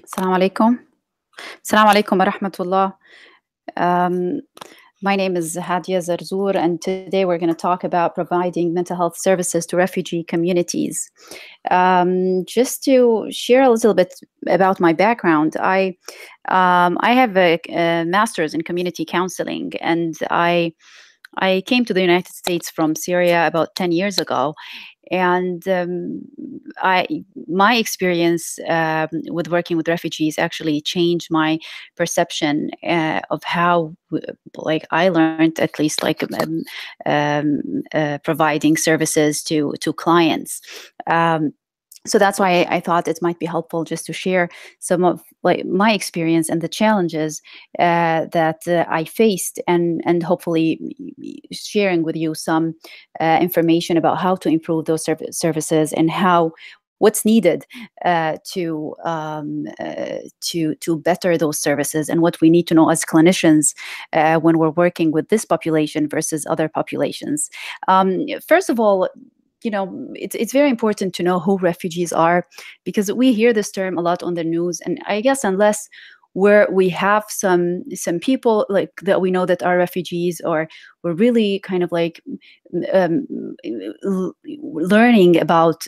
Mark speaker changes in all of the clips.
Speaker 1: السلام عليكم. السلام عليكم ورحمة الله. Um, my name is Hadia Zarzour, and today we're going to talk about providing mental health services to refugee communities. Just to share a little bit about my background, I have a master's in community counseling, and I came to the United States from Syria about 10 years ago. And my experience with working with refugees actually changed my perception of how, like, I learned at least, like, providing services to clients. So that's why I thought it might be helpful just to share some of, like, my experience and the challenges that I faced, and hopefully sharing with you some information about how to improve those services and what's needed to better those services, and what we need to know as clinicians when we're working with this population versus other populations. First of all, it's very important to know who refugees are, because we hear this term a lot on the news, and I guess unless we have some people like that we know that are refugees, or we're really kind of like learning about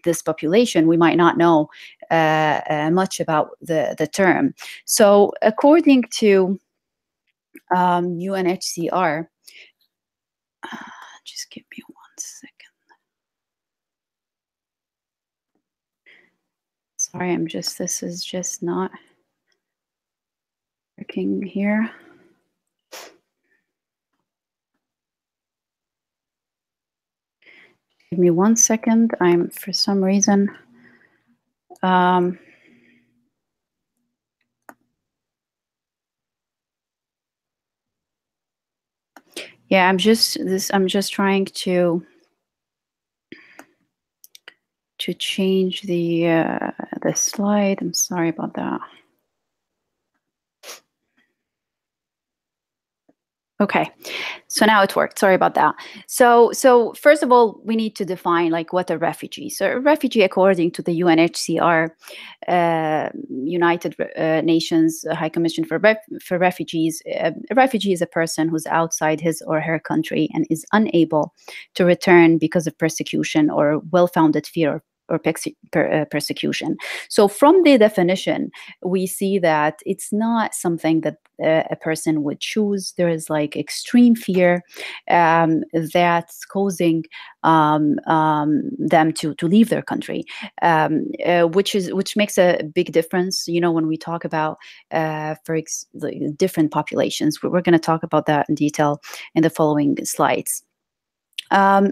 Speaker 1: this population, we might not know much about the term. So according to UNHCR, just give me 1 second. Sorry, this is just not working here. Give me 1 second. For some reason, yeah, I'm just trying to change the slide. I'm sorry about that. Okay, so now it worked. Sorry about that. So first of all, we need to define, like, what a refugee. So a refugee, according to the UNHCR, United Nations High Commission for Refugees, a refugee is a person who's outside his or her country and is unable to return because of persecution or well-founded fear or persecution. So from the definition, we see that it's not something that a person would choose. There is, like, extreme fear that's causing them to leave their country, which makes a big difference. When we talk about different populations, we're going to talk about that in detail in the following slides.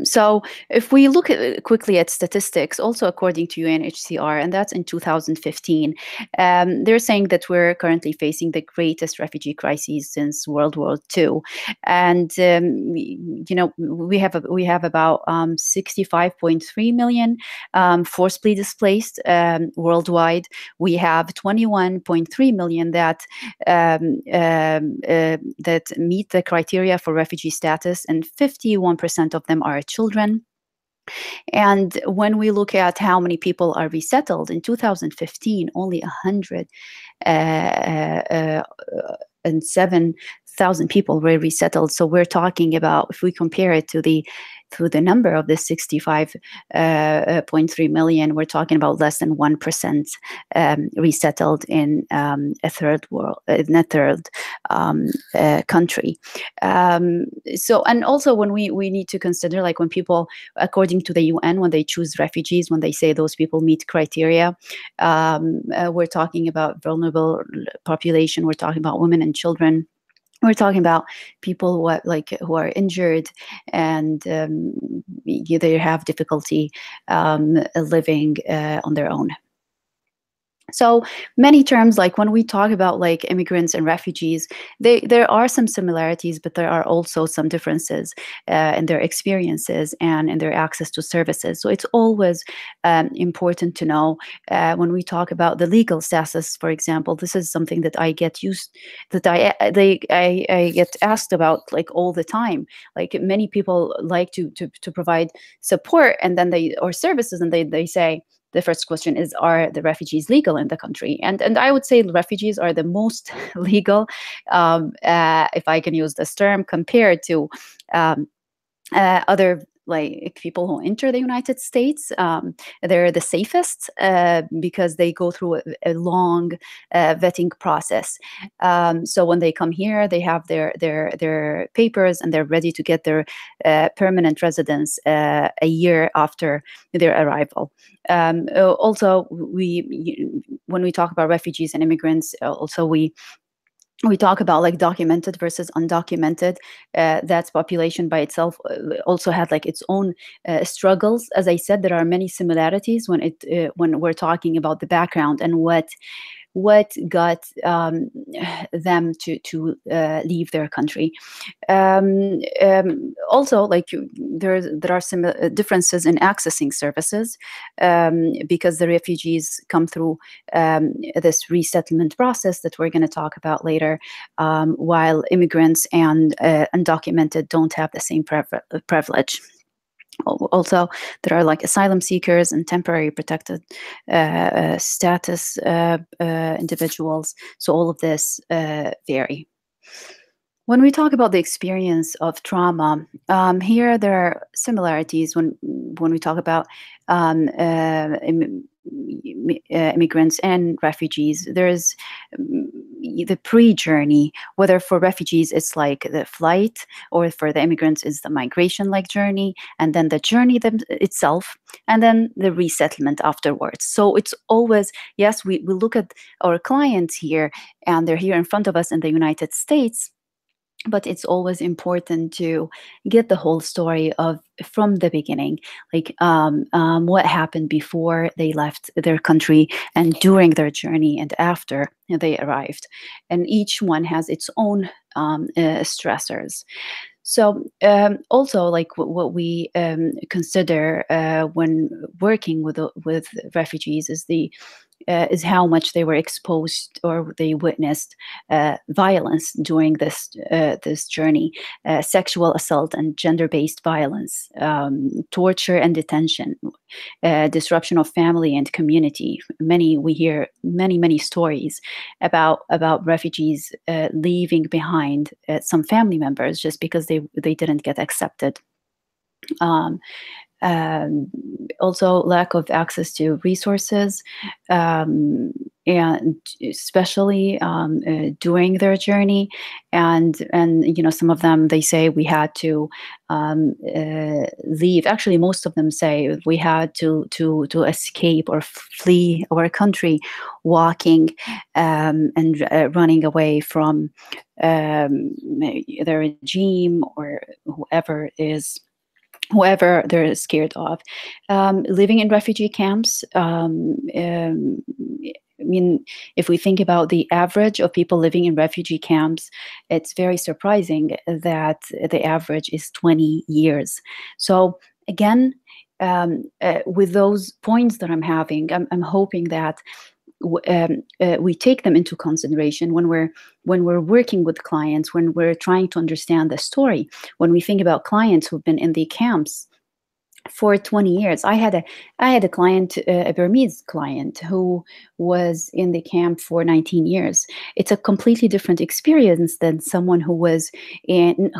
Speaker 1: So if we look quickly at statistics, also according to UNHCR, and that's in 2015, they're saying that we're currently facing the greatest refugee crisis since World War II. And, we have about 65.3 million forcibly displaced worldwide. We have 21.3 million that meet the criteria for refugee status, and 51% of them are children. And when we look at how many people are resettled, in 2015, only 107,000 people were resettled. So we're talking about, if we compare it to the number of the 65.3 million, we're talking about less than 1% resettled in a third country. So, and also when we need to consider, like, when people, according to the UN, when they choose refugees, when they say those people meet criteria, we're talking about vulnerable population. We're talking about women and children. We're talking about people who are injured, and they have difficulty living on their own. So many terms, like when we talk about, like, immigrants and refugees, there are some similarities, but there are also some differences in their experiences and in their access to services. So it's always important to know when we talk about the legal status, for example. This is something that I get asked about, like, all the time. Like, many people like to provide support, and then or services, and they say, the first question is, are the refugees legal in the country? And I would say refugees are the most legal, if I can use this term, compared to other like people who enter the United States. They're the safest because they go through a long vetting process. So when they come here, they have their papers and they're ready to get their permanent residence a year after their arrival. Also, when we talk about refugees and immigrants, also we talk about like documented versus undocumented. That population by itself also had like its own struggles. As I said, there are many similarities when we're talking about the background and what got them to leave their country. Also, like there are some differences in accessing services because the refugees come through this resettlement process that we're going to talk about later, while immigrants and undocumented don't have the same privilege. Also, there are like asylum seekers and temporary protected status individuals. So all of this vary. When we talk about the experience of trauma, here there are similarities when we talk about immigrants and refugees. There's the pre-journey, whether for refugees it's like the flight, or for the immigrants it's the migration-like journey, and then the journey itself, and then the resettlement afterwards. So it's always, yes, we look at our clients here, and they're here in front of us in the United States, but it's always important to get the whole story from the beginning, like what happened before they left their country, and during their journey, and after they arrived. And each one has its own stressors. So also, like what we consider when working with refugees is how much they were exposed or they witnessed violence during this journey, sexual assault and gender-based violence, torture and detention, disruption of family and community. We hear many stories about refugees leaving behind some family members just because they didn't get accepted. Also, lack of access to resources, and especially during their journey, and some of them, they say we had to leave. Actually, most of them say we had to escape or flee our country, walking and running away from the regime or whoever they're scared of. Living in refugee camps, I mean, if we think about the average of people living in refugee camps, it's very surprising that the average is 20 years. So again, with those points that I'm having, I'm hoping that we take them into consideration when we're working with clients, when we're trying to understand the story. When we think about clients who've been in the camps for 20 years, I had a client, a Burmese client, who was in the camp for 19 years. It's a completely different experience than someone who wasn't in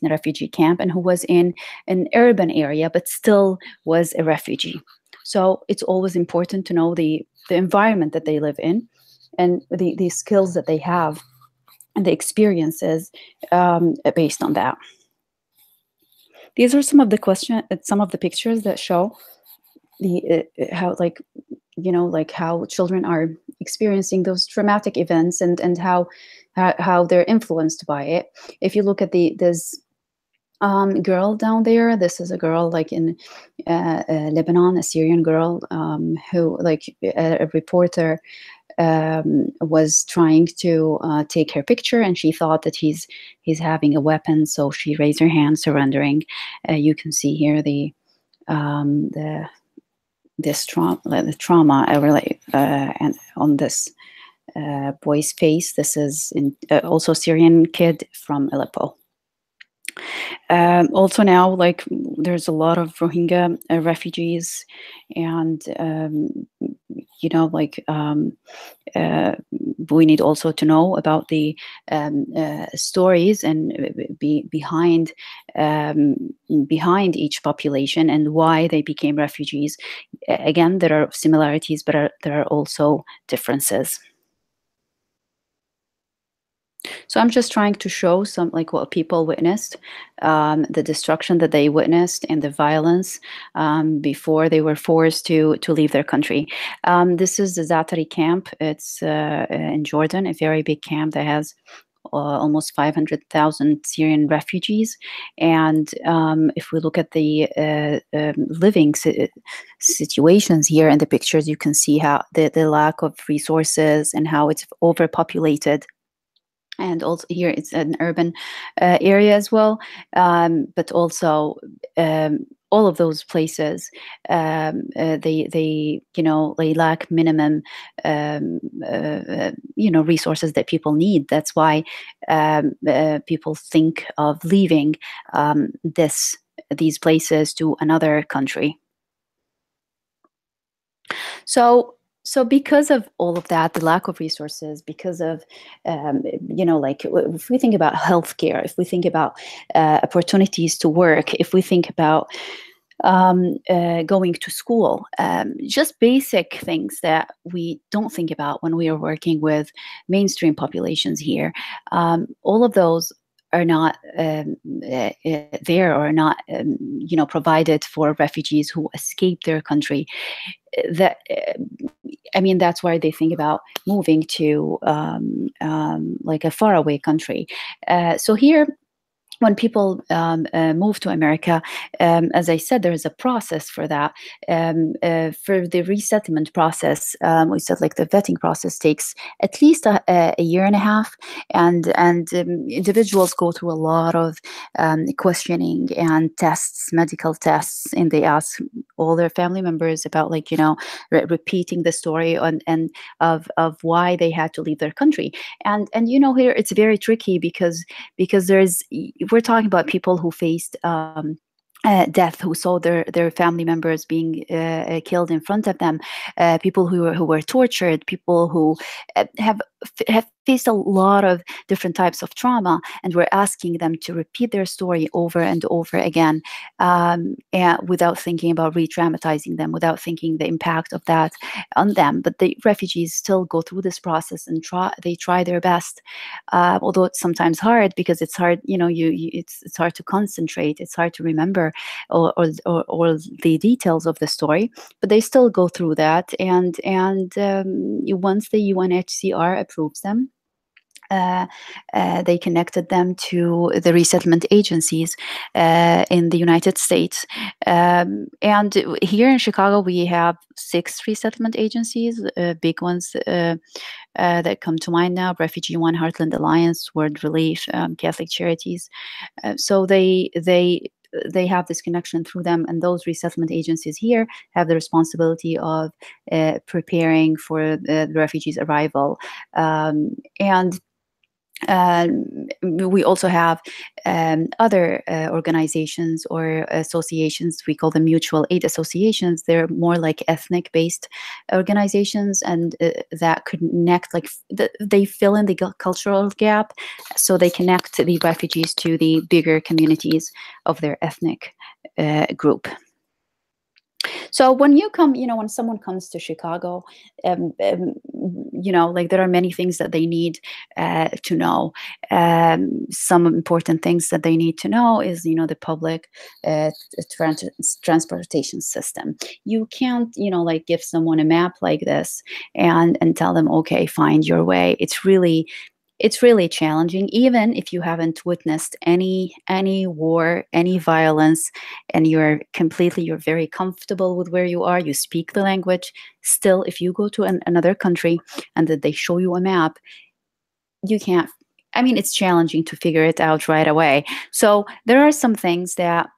Speaker 1: a refugee camp and who was in an urban area but still was a refugee. So it's always important to know the environment that they live in, and the skills that they have, and the experiences based on that. These are some of the pictures that show how how children are experiencing those traumatic events, and how they're influenced by it. If you look at this girl down there, this is a girl like in Lebanon, a Syrian girl, who, like, a reporter was trying to take her picture, and she thought that he's having a weapon, so she raised her hand, surrendering. You can see here the trauma and on this boy's face. This is also a Syrian kid from Aleppo. Also now, like there's a lot of Rohingya refugees, and like we need also to know about the stories and um, behind each population and why they became refugees. Again, there are similarities, but there are also differences. So I'm just trying to show some like what people witnessed, the destruction that they witnessed and the violence before they were forced to leave their country. This is the Zaatari Camp. It's in Jordan, a very big camp that has almost 500,000 Syrian refugees. And if we look at the living situations here in the pictures, you can see how the lack of resources and how it's overpopulated. And also here it's an urban area as well, but also all of those places, they they lack minimum resources that people need. That's why people think of leaving these places to another country. So because of all of that, the lack of resources, because of like if we think about healthcare, if we think about opportunities to work, if we think about going to school, just basic things that we don't think about when we are working with mainstream populations here, all of those are not there, or not provided for refugees who escape their country. That I mean, that's why they think about moving to like a faraway country. So here, when people move to America, as I said, there is a process for that. For the resettlement process, we said like the vetting process takes at least a year and a half, and individuals go through a lot of questioning and tests, medical tests, and they ask all their family members about like repeating the story and of why they had to leave their country. And here it's very tricky because we're talking about people who faced death, who saw their family members being killed in front of them, people who were tortured, people who have faced a lot of different types of trauma, and we're asking them to repeat their story over and over again, and without thinking about re-traumatizing them, without thinking the impact of that on them. But the refugees still go through this process and try their best, although it's sometimes hard because it's hard, it's hard to concentrate, it's hard to remember or the details of the story, but they still go through that. And once the UNHCR approves them, they connected them to the resettlement agencies in the United States. And here in Chicago, we have 6 resettlement agencies, big ones that come to mind now: Refugee One, Heartland Alliance, World Relief, Catholic Charities. So they have this connection through them, and those resettlement agencies here have the responsibility of preparing for the refugees' arrival. And we also have other organizations or associations. We call them mutual aid associations. They're more like ethnic-based organizations, and that connect, like they fill in the cultural gap, so they connect the refugees to the bigger communities of their ethnic group. So when when someone comes to Chicago, like there are many things that they need to know. Some important things that they need to know is, the public transportation system. You can't, like give someone a map like this and tell them, okay, find your way. It's really challenging, even if you haven't witnessed any war, any violence, and you're very comfortable with where you are, you speak the language. Still, if you go to another country and that they show you a map, you can't. I mean, it's challenging to figure it out right away. So there are some things that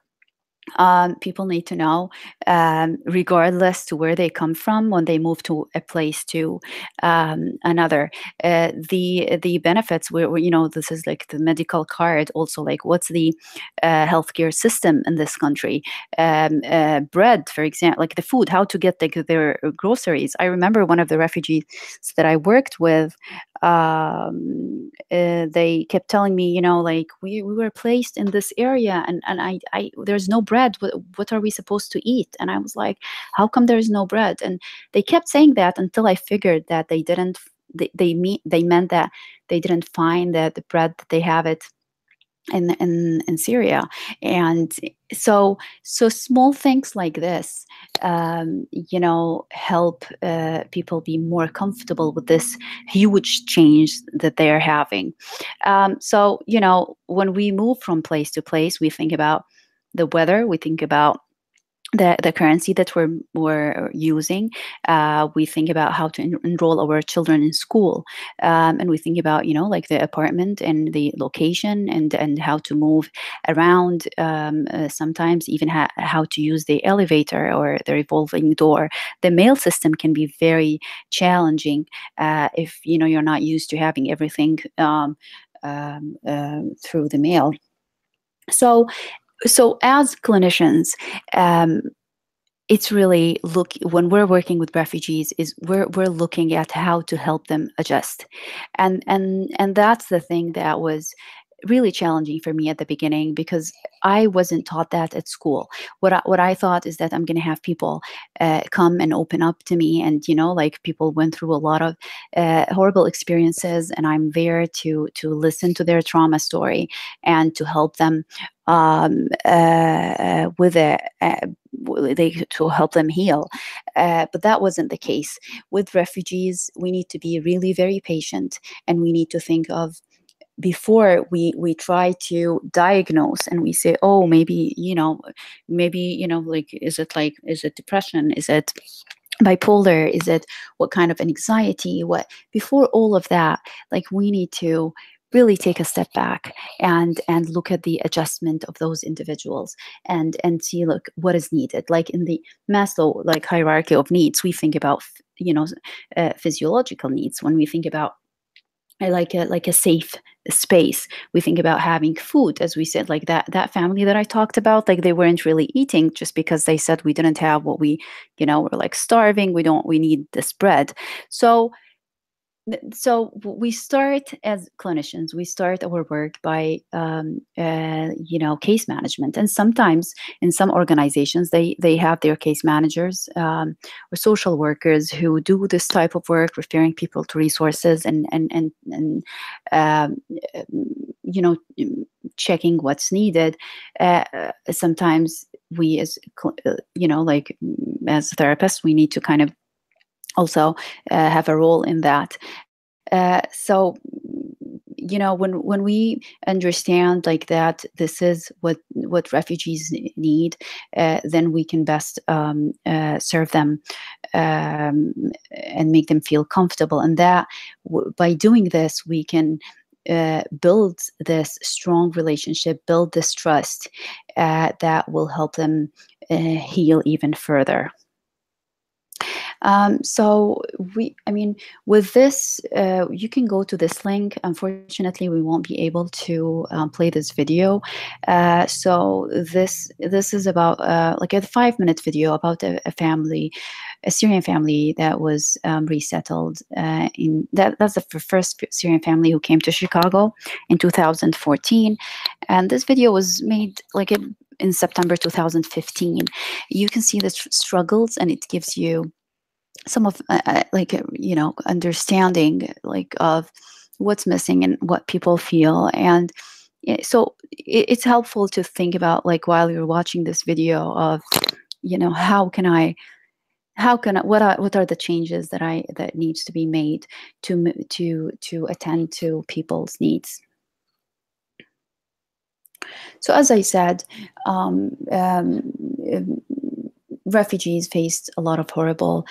Speaker 1: People need to know, regardless to where they come from, when they move to a place to another. The benefits, this is like the medical card. Also, like, what's the healthcare system in this country? Bread, for example, like the food, how to get their groceries. I remember one of the refugees that I worked with. They kept telling me, like, we were placed in this area, and I there's no bread. What are we supposed to eat? And I was like, how come there's no bread? And they kept saying that until I figured that they didn't. They meant that they didn't find the bread that they have it in Syria. And so small things like this, help people be more comfortable with this huge change that they are having. So when we move from place to place, we think about the weather, we think about the currency that we're using. We think about how to enroll our children in school, and we think about like the apartment and the location, and how to move around. Sometimes even how to use the elevator or the revolving door. The mail system can be very challenging if you're not used to having everything through the mail. So as clinicians, um, it's really when we're working with refugees, is we're looking at how to help them adjust, and that's the thing that was really challenging for me at the beginning, because I wasn't taught that at school. What I thought is that I'm going to have people come and open up to me, and like, people went through a lot of horrible experiences, and I'm there to listen to their trauma story and to help them with it. To help them heal. But that wasn't the case. With refugees, we need to be really very patient, and we need to think of, before we try to diagnose and we say, oh, maybe like, is it depression, is it bipolar, is it what kind of anxiety, what, before all of that, like, we need to really take a step back and look at the adjustment of those individuals, and see, look, what is needed. Like, in the Maslow, like, hierarchy of needs, we think about physiological needs. When we think about like a safe space, we think about having food, as we said, like that family that I talked about, like, they weren't really eating just because they said, we didn't have what we're like starving, we need this bread. So we start, as clinicians, we start our work by case management. And sometimes in some organizations, they have their case managers, or social workers who do this type of work, referring people to resources, and um, you know checking what's needed. Sometimes we, as like, as therapists, we need to kind of also have a role in that. So when we understand, like, that this is what refugees need, then we can best serve them, and make them feel comfortable. And that by doing this, we can build this strong relationship, build this trust, that will help them heal even further. So with this, you can go to this link. Unfortunately, we won't be able to play this video. So this is about like a 5-minute video about a family, a Syrian family that was resettled. That's the first Syrian family who came to Chicago in 2014, and this video was made in September 2015. You can see the struggles, and it gives you some of understanding, like, of what's missing and what people feel. And so it's helpful to think about, like, while you're watching this video, of what are the changes that needs to be made to attend to people's needs. So as I said, refugees faced a lot of horrible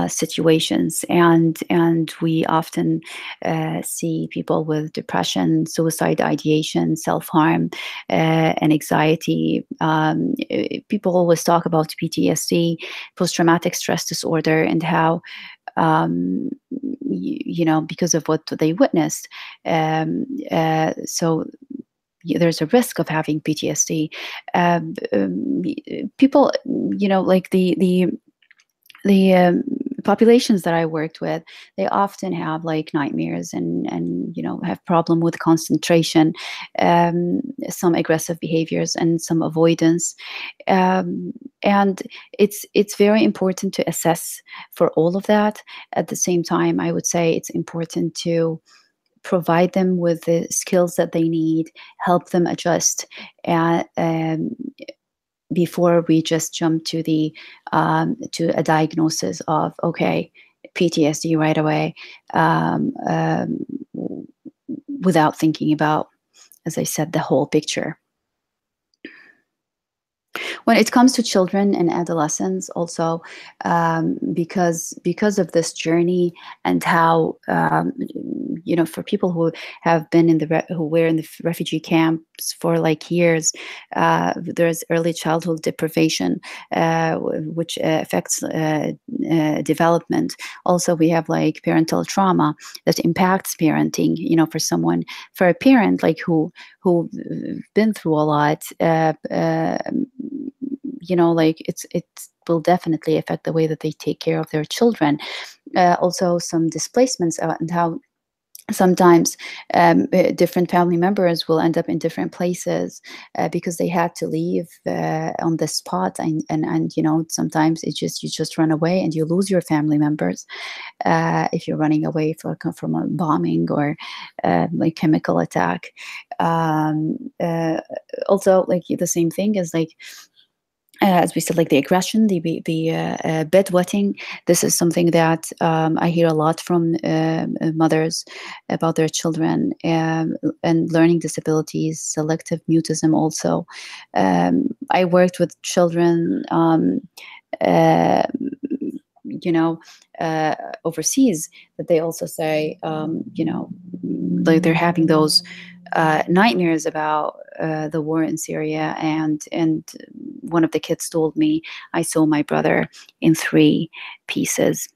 Speaker 1: situations, and we often see people with depression, suicide ideation, self-harm, and anxiety. People always talk about PTSD, post-traumatic stress disorder, and how because of what they witnessed. So there's a risk of having PTSD. People, like the populations that I worked with, they often have like nightmares and have problem with concentration, some aggressive behaviors, and some avoidance. And it's very important to assess for all of that. At the same time, I would say it's important to provide them with the skills that they need, help them adjust, and before we just jump to to a diagnosis of PTSD right away, without thinking about, as I said, the whole picture. When it comes to children and adolescents, also, because of this journey and how for people who have been who were in the refugee camps for like years, there's early childhood deprivation, which affects development. Also, we have like parental trauma that impacts parenting. For a parent like who've been through a lot, like it will definitely affect the way that they take care of their children. Also, some displacements, and how sometimes different family members will end up in different places because they had to leave on the spot, and sometimes you just run away and you lose your family members if you're running away from a bombing or like chemical attack. Also, like the same thing is like, as we said, like the aggression, the bedwetting. This is something that I hear a lot from mothers about their children, and learning disabilities, selective mutism. Also, I worked with children, overseas, that they also say, like they're having those nightmares about the war in Syria, and one of the kids told me, I saw my brother in 3 pieces.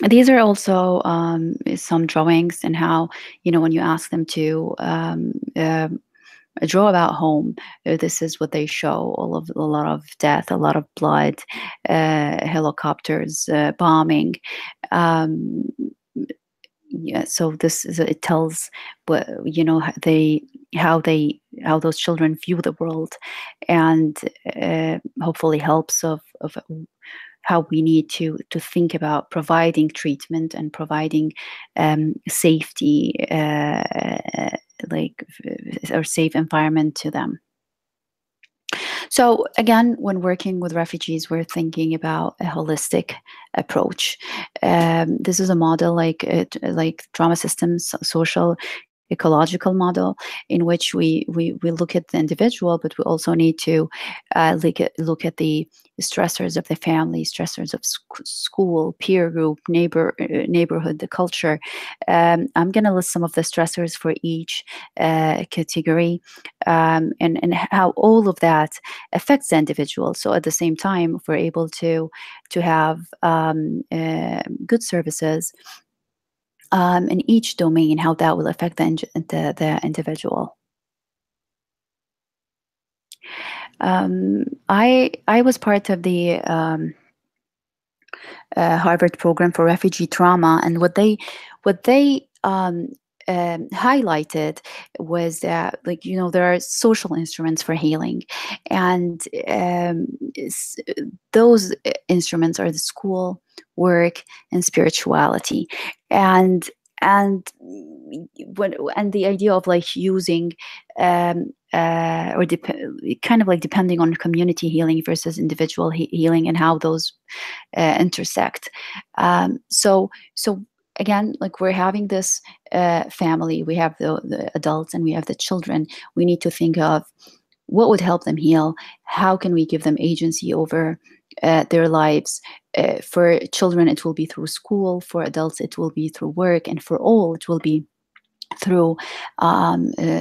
Speaker 1: These are also some drawings, and how when you ask them to draw about home, this is what they show: a lot of death, a lot of blood, helicopters, bombing. Yeah, so it tells what how those children view the world, and hopefully helps of how we need to think about providing treatment and providing safety, like or safe environment to them. So again, when working with refugees, we're thinking about a holistic approach. This is a model like trauma systems, social ecological model, in which we look at the individual, but we also need to look at the stressors of the family, stressors of school, peer group, neighborhood, the culture. I'm going to list some of the stressors for each category, and how all of that affects the individual. So at the same time, if we're able to have good services in each domain, how that will affect the individual. I was part of the Harvard program for refugee trauma, and what they highlighted was that, like, there are social instruments for healing, and those instruments are the school, work, and spirituality, and the idea of like using or kind of like depending on community healing versus individual healing, and how those intersect. So again, like, we're having this family, we have the adults and we have the children. We need to think of what would help them heal? How can we give them agency over their lives? For children, it will be through school. For adults, it will be through work. And for all, it will be through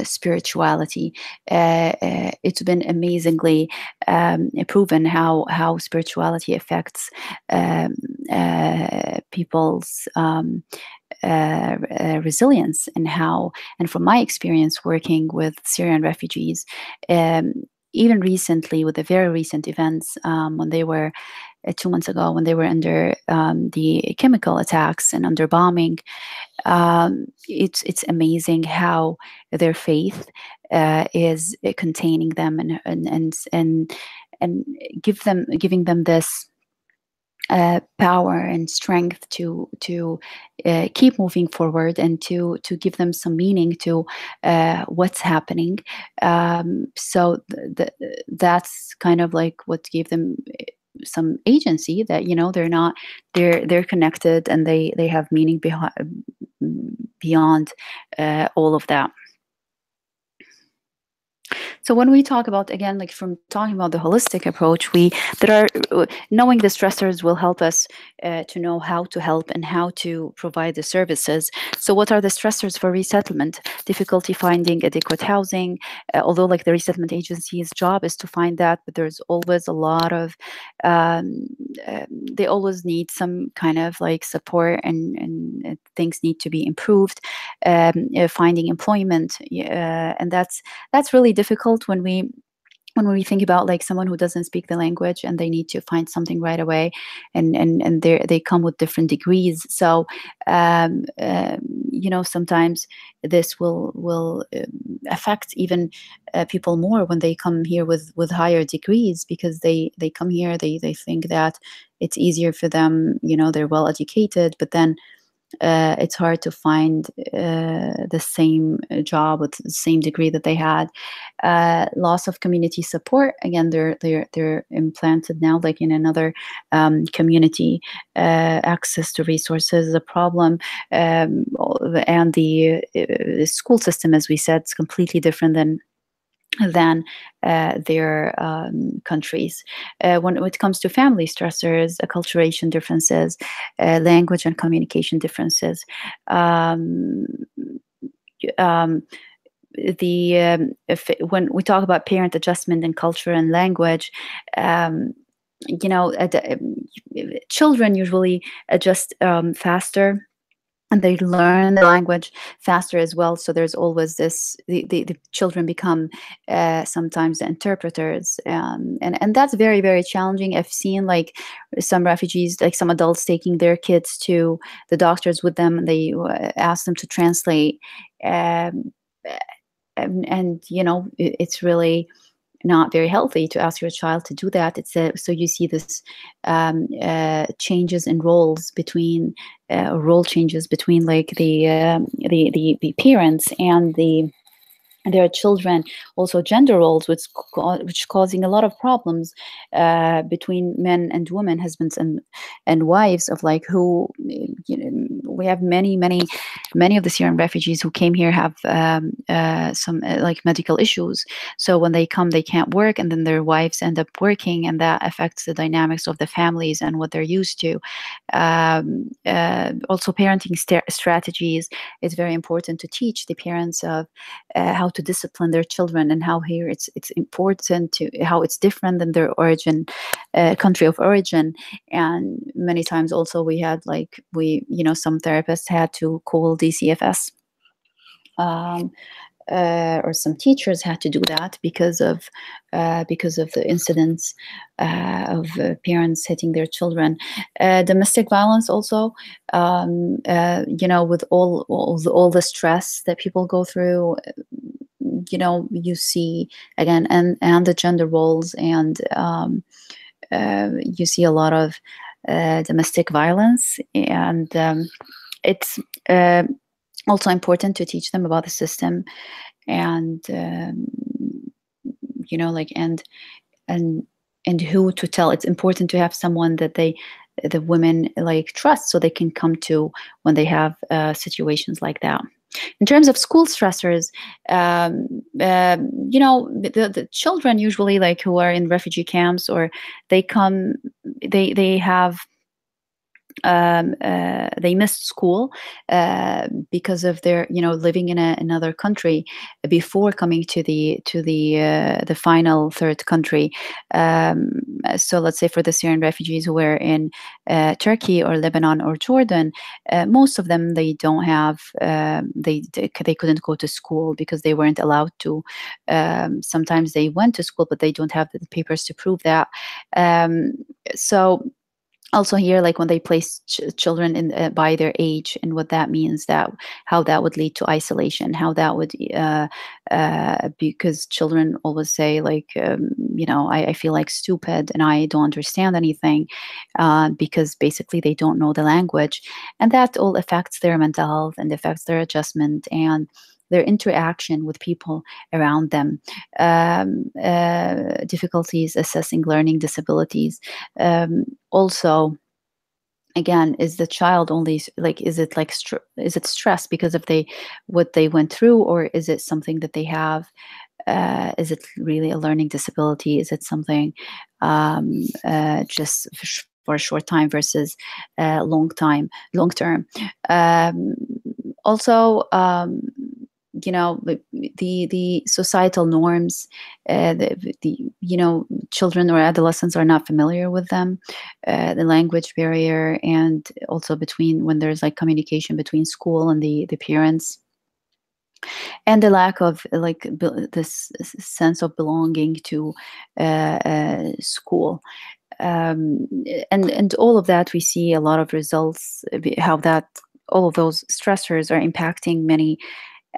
Speaker 1: spirituality. It's been amazingly proven how spirituality affects people's resilience, and from my experience working with Syrian refugees, um, even recently with the very recent events, when they were 2 months ago, when they were under the chemical attacks and under bombing, it's amazing how their faith is containing them, and giving them this power and strength to keep moving forward, and to give them some meaning to what's happening. So that's kind of like what gave them some agency, that they're connected, and they have meaning beyond all of that. So when we talk about, again, like from talking about the holistic approach, knowing the stressors will help us to know how to help and how to provide the services. So what are the stressors for resettlement? Difficulty finding adequate housing, although like the resettlement agency's job is to find that, but there's always a lot of, they always need some kind of like support, and things need to be improved. Finding employment, and that's really difficult when we think about like someone who doesn't speak the language and they need to find something right away, and they come with different degrees. So sometimes this will affect even people more when they come here with higher degrees, because they come here, they think that it's easier for them, they're well educated, but then it's hard to find the same job with the same degree that they had. Loss of community support. Again, they're implanted now, like in another community. Access to resources is a problem, and the school system, as we said, is completely different than their countries. When it comes to family stressors, acculturation differences, language and communication differences, when we talk about parent adjustment and culture and language, children usually adjust faster, and they learn the language faster as well. So there's always this, the children become sometimes the interpreters, and that's very, very challenging. I've seen like some refugees, like some adults taking their kids to the doctors with them, and they ask them to translate, and it's really not very healthy to ask your child to do that. So you see this changes in roles between role changes between like the parents and their children, also gender roles, which causing a lot of problems between men and women, husbands and wives, of like who, we have many of the Syrian refugees who came here have some like medical issues. So when they come, they can't work, and then their wives end up working, and that affects the dynamics of the families and what they're used to. Also, parenting strategies. It's very important to teach the parents of how to discipline their children, and how here it's important to how it's different than their origin, country of origin. And many times also we had like some therapists had to call DCFS, or some teachers had to do that because of the incidents of parents hitting their children. Domestic violence also, with all the stress that people go through, you see again, and the gender roles, and you see a lot of domestic violence, and it's also important to teach them about the system, and and who to tell. It's important to have someone that the women like trust, so they can come to when they have situations like that. In terms of school stressors, the children usually, like, who are in refugee camps, or they come, they have they missed school because of their, living in another country before coming to the final third country. Um, so let's say for the Syrian refugees who were in Turkey or Lebanon or Jordan, most of them, they don't have they couldn't go to school because they weren't allowed to. Sometimes they went to school, but they don't have the papers to prove that. Um, so also here, like, when they place children in by their age, and what that means, that how that would lead to isolation, how that would because children always say, like, I feel like stupid and I don't understand anything, because basically they don't know the language, and that all affects their mental health and affects their adjustment and their interaction with people around them. Difficulties assessing learning disabilities. Also, again, is the child only like, is it like is it stress because of what they went through, or is it something that they have? Is it really a learning disability? Is it something just for a short time versus long term? Um, Also, the societal norms, children or adolescents are not familiar with them, the language barrier, and also between when there's like communication between school and the parents, and the lack of like this sense of belonging to school. um, and all of that, we see a lot of results, how that all of those stressors are impacting many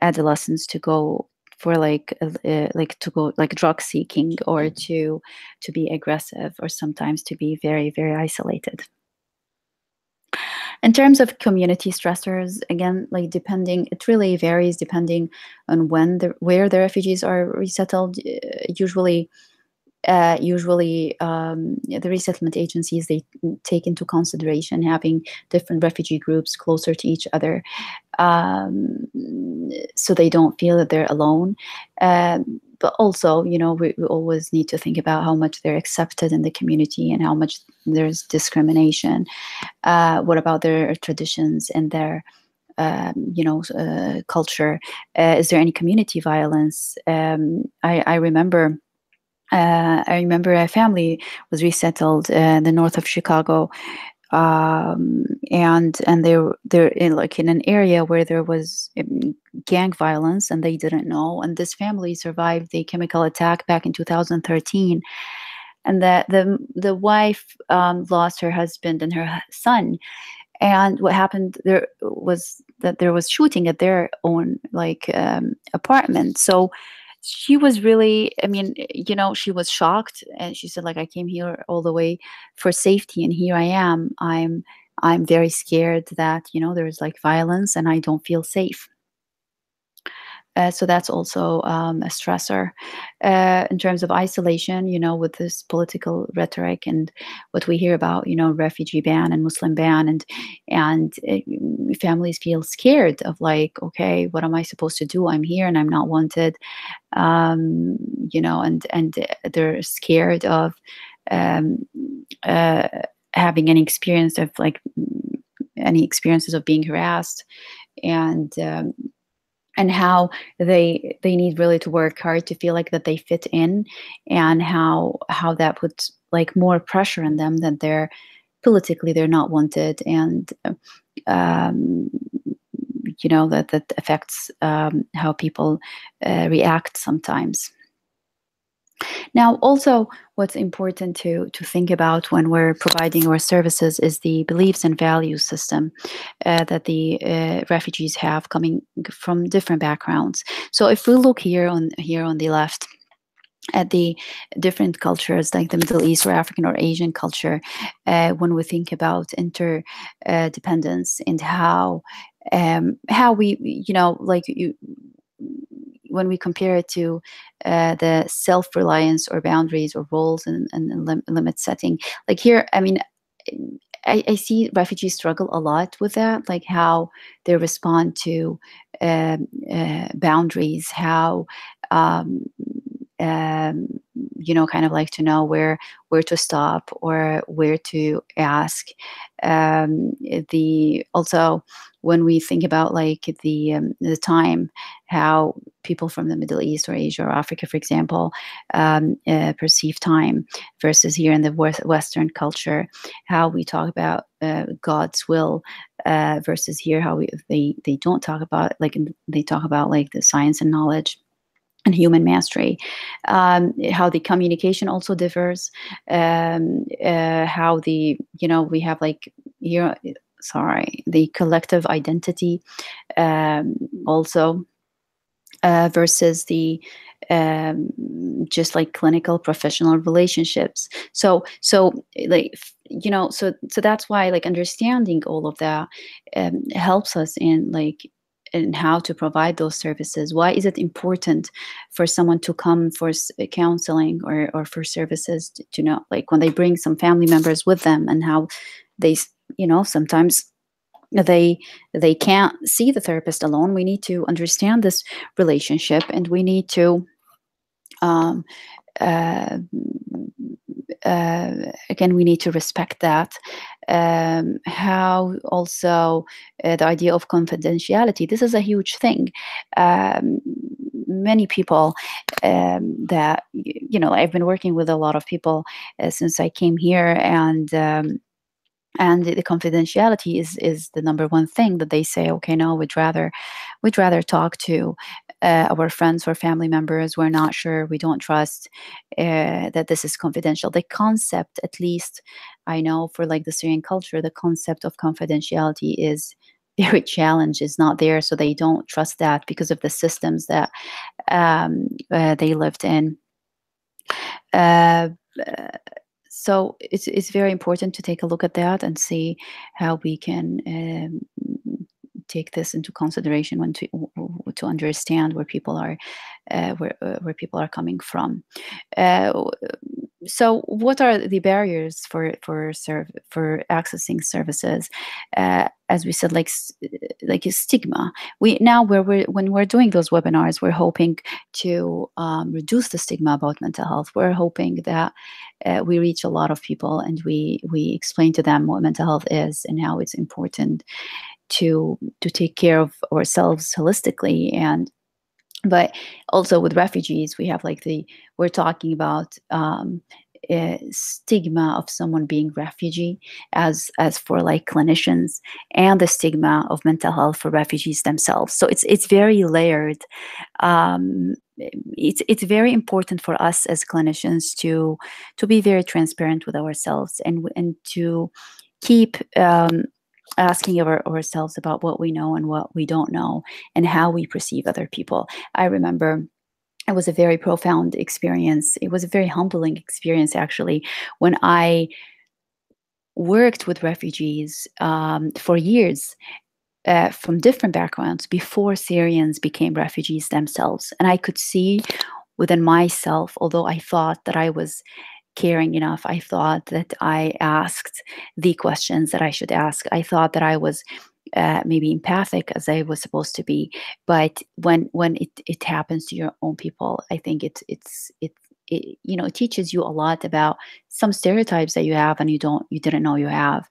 Speaker 1: adolescents to go for like to go like drug seeking, or to be aggressive, or sometimes to be very, very isolated. In terms of community stressors, again, like, depending, it really varies depending on where the refugees are resettled. Usually, the resettlement agencies, they take into consideration having different refugee groups closer to each other, um, so they don't feel that they're alone. But also, we always need to think about how much they're accepted in the community and how much there's discrimination. What about their traditions and their culture? Is there any community violence? I remember a family was resettled in the north of Chicago, and they're in, like, in an area where there was gang violence, and they didn't know. And this family survived the chemical attack back in 2013, and the wife lost her husband and her son. And what happened there was that there was shooting at their own, like, apartment. So she was really, I mean, she was shocked, and she said, like, I came here all the way for safety, and here I am. I'm very scared that, there's like violence and I don't feel safe. So that's also a stressor. In terms of isolation, with this political rhetoric and what we hear about, refugee ban and Muslim ban, and families feel scared of, like, okay, what am I supposed to do? I'm here and I'm not wanted. And they're scared of um, uh, having any experience of, like, any experiences of being harassed, and how they need really to work hard to feel like that they fit in, and how that puts, like, more pressure on them, that they're not wanted, and um, that affects how people react sometimes. Now, also, what's important to think about when we're providing our services is the beliefs and values system that the refugees have, coming from different backgrounds. So, if we look here on the left at the different cultures, like the Middle East or African or Asian culture, when we think about interdependence, and how we, like, when we compare it to the self-reliance or boundaries or roles and limit setting. Like, here, I mean, I see refugees struggle a lot with that, like how they respond to boundaries, how um, um, kind of like to know where to stop or where to ask. The Also, when we think about like the time, how people from the Middle East or Asia or Africa, for example, perceive time versus here in the Western culture, how we talk about God's will versus here how they don't talk about like they talk about like the science and knowledge and human mastery, how the communication also differs, how we have like here, sorry, the collective identity, also versus the um, just like clinical professional relationships. So like so that's why like understanding all of that helps us in like in how to provide those services. Why is it important for someone to come for counseling or for services to know, like when they bring some family members with them, and how they sometimes they can't see the therapist alone. We need to understand this relationship, and we need to um, uh, again, we need to respect that. How also the idea of confidentiality, this is a huge thing. um, Many people that I've been working with a lot of people since I came here, and the confidentiality is the number one thing that they say, okay, no, we'd rather talk to our friends or family members. We're not sure, we don't trust that this is confidential. The concept, at least I know for like the Syrian culture, the concept of confidentiality is very challenged, is not there, so they don't trust that because of the systems that they lived in. uh, so it's very important to take a look at that and see how we can take this into consideration when to understand where people are where people are coming from. Uh, so, what are the barriers for accessing services? As we said, like a stigma. We now when we're doing those webinars, we're hoping to reduce the stigma about mental health. We're hoping that we reach a lot of people, and we explain to them what mental health is and how it's important to take care of ourselves holistically. And but also with refugees, we have like we're talking about stigma of someone being refugee, as for like clinicians, and the stigma of mental health for refugees themselves. So it's very layered. It's very important for us as clinicians to be very transparent with ourselves, and to keep asking ourselves about what we know and what we don't know, and how we perceive other people. I remember it was a very profound experience. It was a very humbling experience, actually, when I worked with refugees for years from different backgrounds before Syrians became refugees themselves. And I could see within myself, although I thought that I was caring enough, I thought that I asked the questions that I should ask, I thought that I was maybe empathic as I was supposed to be. But when it happens to your own people, I think it teaches you a lot about some stereotypes that you have and you didn't know you have.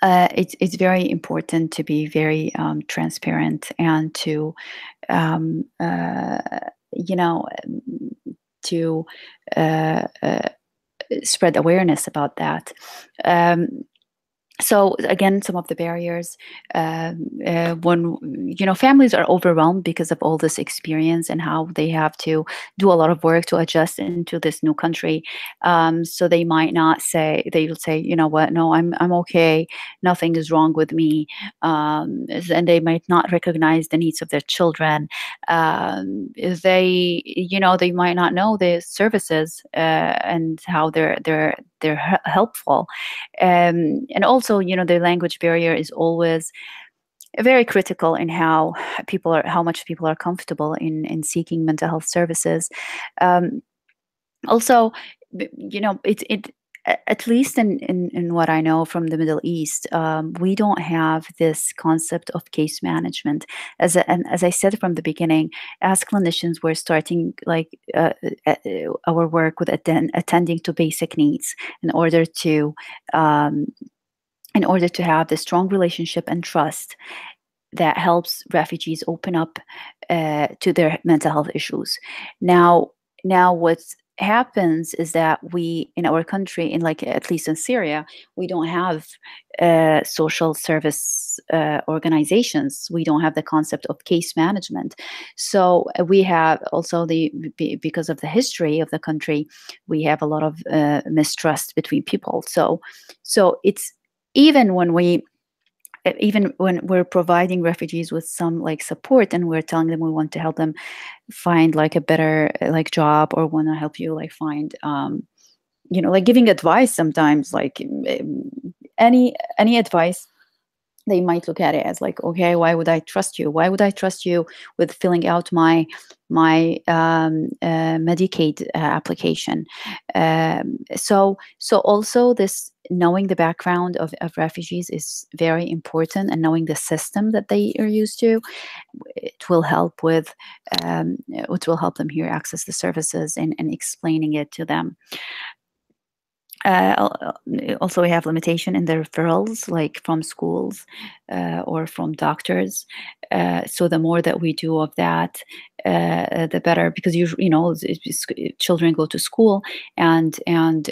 Speaker 1: It's very important to be very transparent, and to um, uh, you know to uh, uh, spread awareness about that. Um, so again, some of the barriers, when families are overwhelmed because of all this experience and how they have to do a lot of work to adjust into this new country. So they might not say, they will say, you know what, no, I'm okay, nothing is wrong with me. And they might not recognize the needs of their children. They might not know the services and how they're helpful. And also, the language barrier is always very critical in how much people are comfortable in seeking mental health services. Um, Also, it at least in what I know from the Middle East, we don't have this concept of case management. And as I said from the beginning, as clinicians, we're starting like our work with attending to basic needs in order to um, have the strong relationship and trust that helps refugees open up to their mental health issues. Now, what happens is that we, in our country, in like at least in Syria, we don't have social service organizations. We don't have the concept of case management. So we have also because of the history of the country, we have a lot of mistrust between people. So it's even when we're providing refugees with some like support, and we're telling them we want to help them find like a better like job, or want to help you like find like giving advice sometimes, like any advice, they might look at it as like, okay, why would I trust you? Why would I trust you with filling out my Medicaid application? So also this knowing the background of refugees is very important, and knowing the system that they are used to, it will help with it will help them here access the services, and explaining it to them. Also, we have limitation in the referrals, like from schools or from doctors. So the more that we do of that, the better, because children go to school and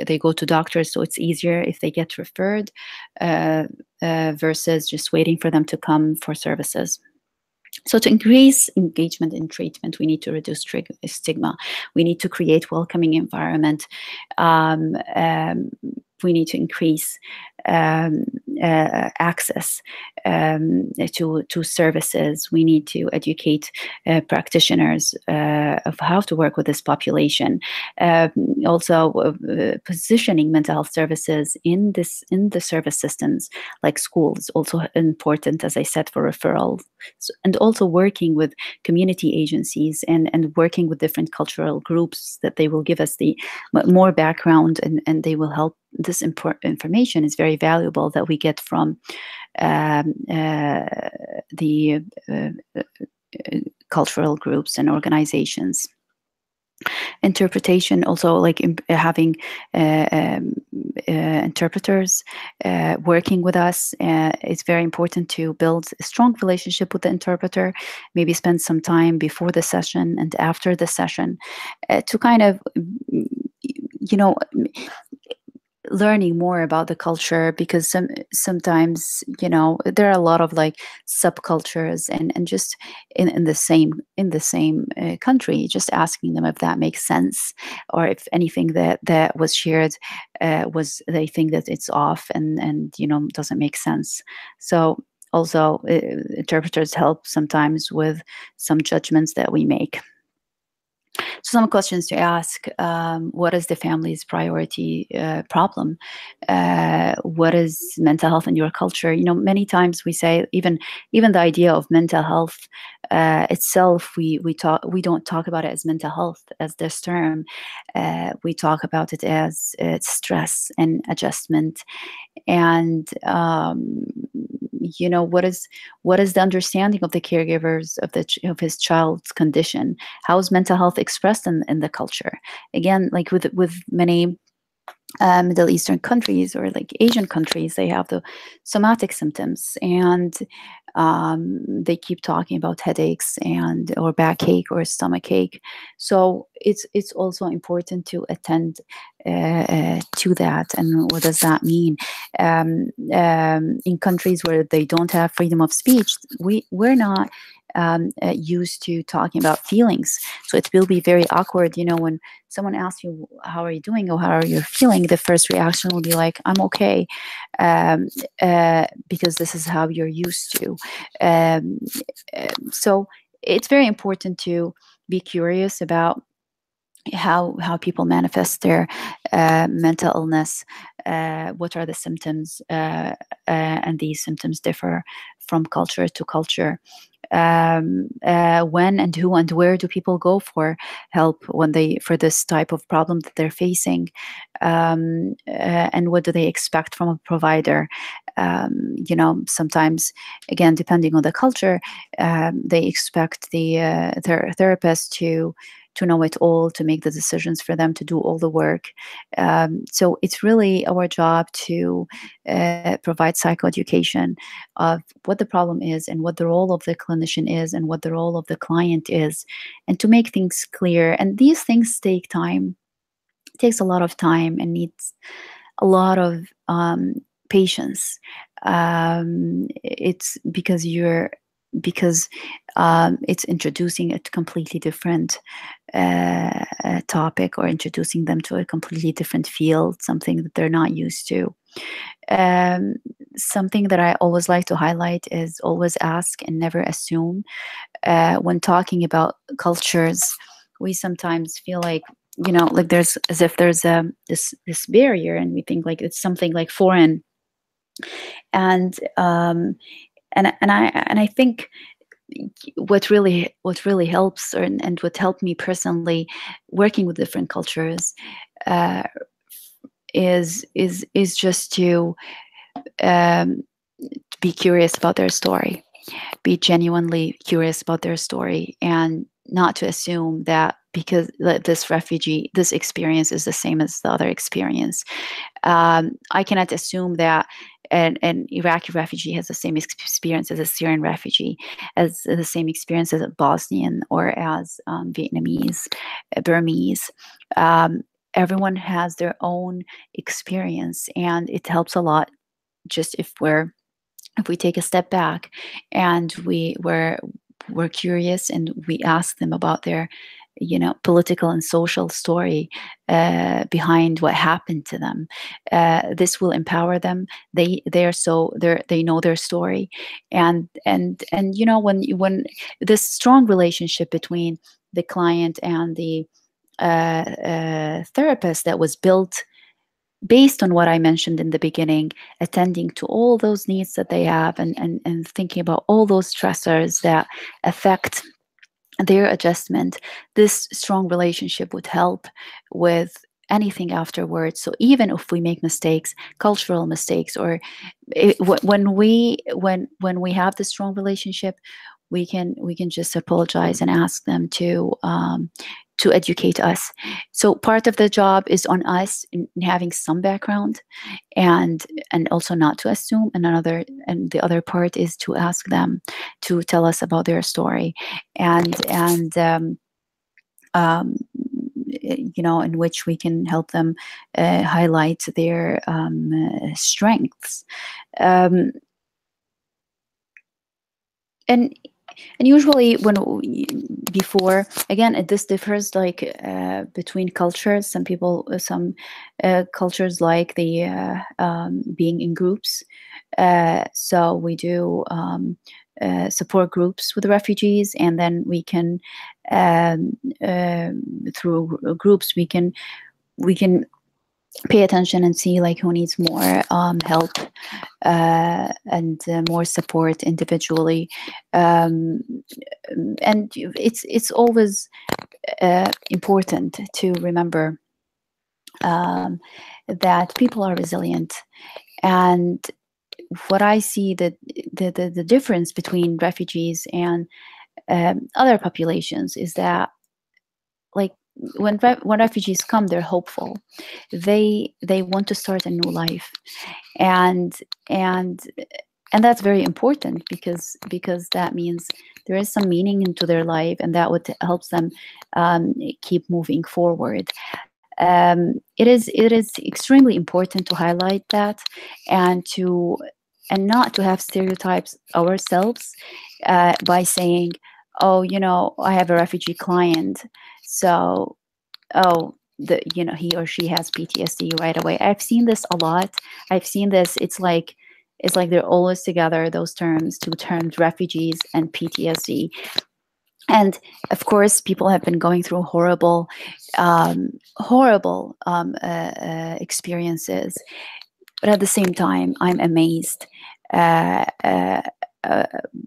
Speaker 1: they go to doctors, so it's easier if they get referred versus just waiting for them to come for services. So to increase engagement in treatment, we need to reduce stigma. We need to create welcoming environment. We need to increase access to services. We need to educate practitioners of how to work with this population. Also, positioning mental health services in the service systems, like schools, also important, as I said, for referrals, and also working with community agencies and working with different cultural groups, that they will give us the more background, and they will help. This information is very valuable that we get from the cultural groups and organizations. Interpretation, also, like having interpreters working with us. It's very important to build a strong relationship with the interpreter, maybe spend some time before the session and after the session to kind of learning more about the culture, because sometimes there are a lot of like subcultures and just in the same country, just asking them if that makes sense, or if anything that was shared was, they think that it's off and doesn't make sense. So also interpreters help sometimes with some judgments that we make. So some questions to ask: what is the family's priority problem? What is mental health in your culture? Many times we say, even the idea of mental health itself, we don't talk about it as mental health, as this term. We talk about it as stress and adjustment. And what is the understanding of the caregivers of his child's condition? How is mental health expressed in the culture? Again, like with many Middle Eastern countries or like Asian countries, they have the somatic symptoms, and they keep talking about headaches or backache or stomach ache. So it's also important to attend to that. And what does that mean? In countries where they don't have freedom of speech, we're not used to talking about feelings. So it will be very awkward, when someone asks you, how are you doing, or how are you feeling? The first reaction will be like, I'm okay, because this is how you're used to. So it's very important to be curious about how people manifest their mental illness, what are the symptoms, and these symptoms differ from culture to culture. When and who and where do people go for help when for this type of problem that they're facing, and what do they expect from a provider? Sometimes, again, depending on the culture, they expect their therapist to know it all, to make the decisions for them, to do all the work. So it's really our job to provide psychoeducation of what the problem is and what the role of the clinician is and what the role of the client is, and to make things clear. And these things take time. It takes a lot of time and needs a lot of patience. It's because it's introducing a completely different topic, or introducing them to a completely different field, something that they're not used to. Something that I always like to highlight is always ask and never assume. When talking about cultures, we sometimes feel like, like there's as if there's this barrier, and we think like it's something like foreign. And I think what really helps, and what helped me personally working with different cultures, is just to be curious about their story, be genuinely curious about their story, and not to assume that because this experience is the same as the other experience. I cannot assume that an Iraqi refugee has the same experience as a Syrian refugee, as the same experience as a Bosnian, or as Vietnamese, Burmese. Everyone has their own experience, and it helps a lot just if we take a step back and we're curious, and we ask them about their political and social story behind what happened to them. This will empower them. They know their story, and when this strong relationship between the client and the therapist that was built based on what I mentioned in the beginning, attending to all those needs that they have, and thinking about all those stressors that affect their adjustment, this strong relationship would help with anything afterwards. So even if we make mistakes, cultural mistakes, or when we have this strong relationship, we can just apologize and ask them to educate us. So part of the job is on us in having some background, and also not to assume. And the other part is to ask them to tell us about their story, and in which we can help them highlight their strengths. And usually before, again, this differs like between cultures. Some cultures like the being in groups. So we do support groups with refugees, and then we can through groups we can pay attention and see like who needs more help and more support individually. And it's always important to remember that people are resilient. And what I see that the difference between refugees and other populations is that, like, when refugees come, they're hopeful. They want to start a new life, and that's very important, because that means there is some meaning into their life, and that would helps them keep moving forward. It is extremely important to highlight that, and not to have stereotypes ourselves by saying, oh, I have a refugee client, so he or she has PTSD right away. I've seen this a lot. I've seen this. It's like they're always together, those terms, two terms, refugees and PTSD. And of course, people have been going through horrible experiences. But at the same time, I'm amazed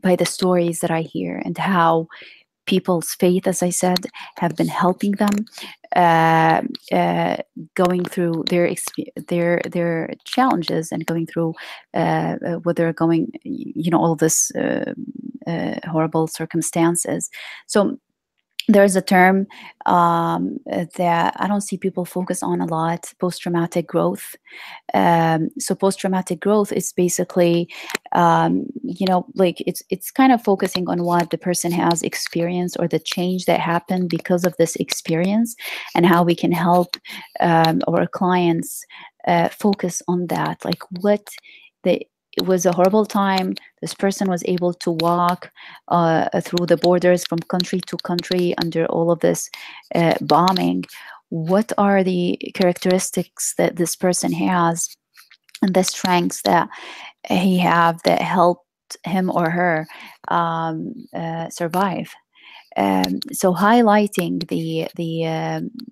Speaker 1: by the stories that I hear, and how people's faith, as I said, have been helping them uh, uh, going through their challenges, and going through what they're going, all this horrible circumstances. So there's a term that I don't see people focus on a lot: post-traumatic growth. So post-traumatic growth is basically, like it's kind of focusing on what the person has experienced, or the change that happened because of this experience, and how we can help our clients focus on that. Like, it was a horrible time. This person was able to walk through the borders from country to country under all of this bombing. What are the characteristics that this person has, and the strengths that he have, that helped him or her survive? So highlighting the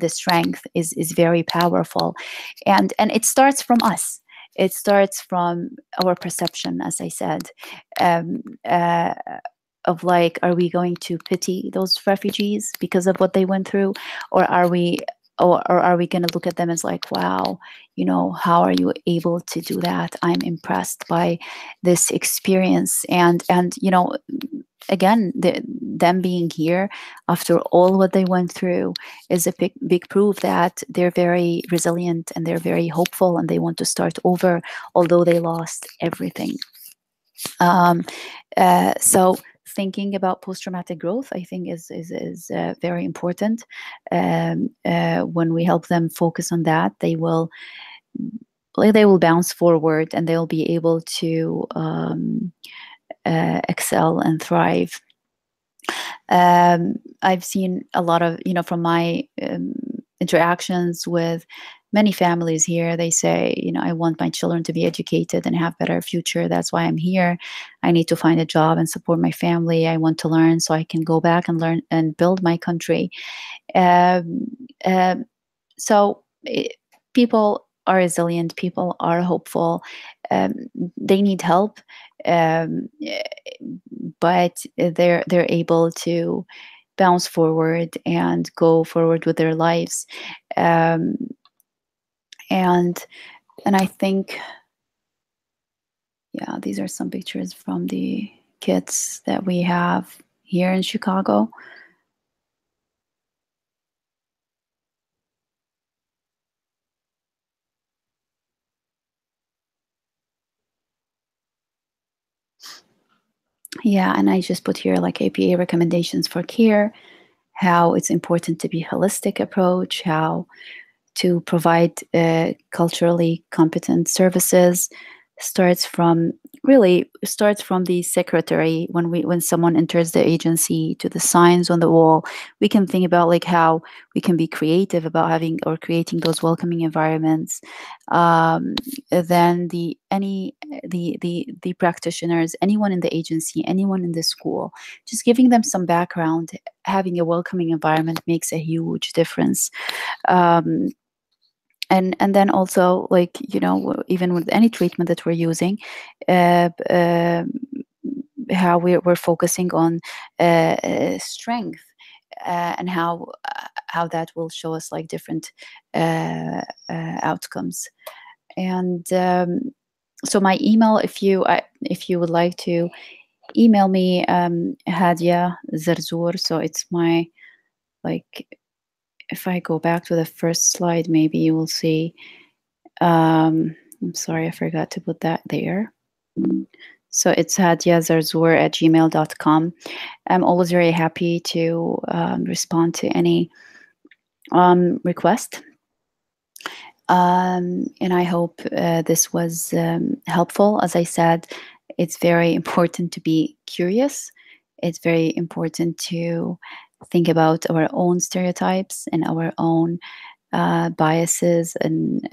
Speaker 1: strength is very powerful, and it starts from us. It starts from our perception, as I said, um, uh, of like, are we going to pity those refugees because of what they went through, or are we, or are we going to look at them as like, wow, how are you able to do that? I'm impressed by this experience. And again, them being here after all what they went through is a big proof that they're very resilient, and they're very hopeful, and they want to start over, although they lost everything. So thinking about post-traumatic growth, I think, is very important. When we help them focus on that, they will bounce forward, and they'll be able to excel and thrive. I've seen a lot of, from my interactions with many families here, they say, I want my children to be educated and have better future. That's why I'm here. I need to find a job and support my family. I want to learn so I can go back and learn and build my country. Um, um, so people are resilient. People are hopeful. They need help, but they're able to bounce forward and go forward with their lives. Um, and I think, yeah, these are some pictures from the kids that we have here in Chicago. Yeah, and I just put here like APA recommendations for care, how it's important to be holistic approach, how to provide culturally competent services. Starts from the secretary, when someone enters the agency, to the signs on the wall. We can think about like how we can be creative about having or creating those welcoming environments. Then the practitioners, anyone in the agency, anyone in the school, just giving them some background, having a welcoming environment makes a huge difference. And then also, like, even with any treatment that we're using, uh, uh, how we're focusing on strength, and how that will show us like different outcomes. And so my email, if you would like to email me, Hadia Zarzour. So it's my, like, if I go back to the first slide, maybe you will see. I'm sorry, I forgot to put that there. So it's hadiazarzour@gmail.com. I'm always very happy to respond to any request. And I hope this was helpful. As I said, it's very important to be curious. It's very important to think about our own stereotypes and our own biases and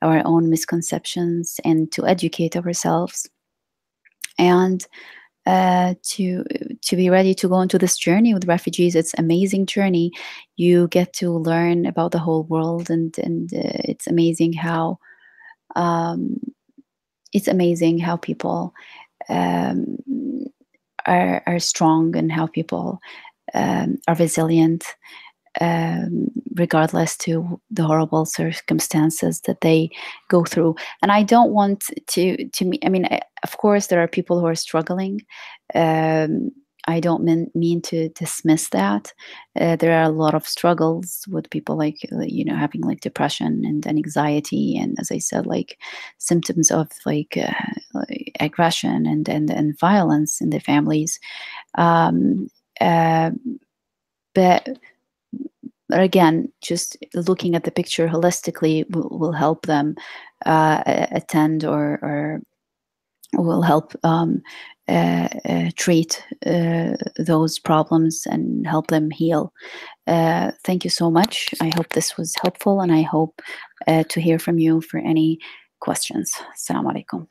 Speaker 1: our own misconceptions, and to educate ourselves, and to be ready to go into this journey with refugees. It's an amazing journey. You get to learn about the whole world, and it's amazing how people um, are strong, and how people are resilient, regardless to the horrible circumstances that they go through. And I don't want to me. I mean, of course, there are people who are struggling. Um, I don't mean to dismiss that. There are a lot of struggles with people, like having like depression and anxiety, and, as I said, like symptoms of like aggression and violence in the families. Um, uh, but again, just looking at the picture holistically will help them attend, or will help treat those problems and help them heal. Thank you so much. I hope this was helpful, and I hope to hear from you for any questions. Assalamu alaikum.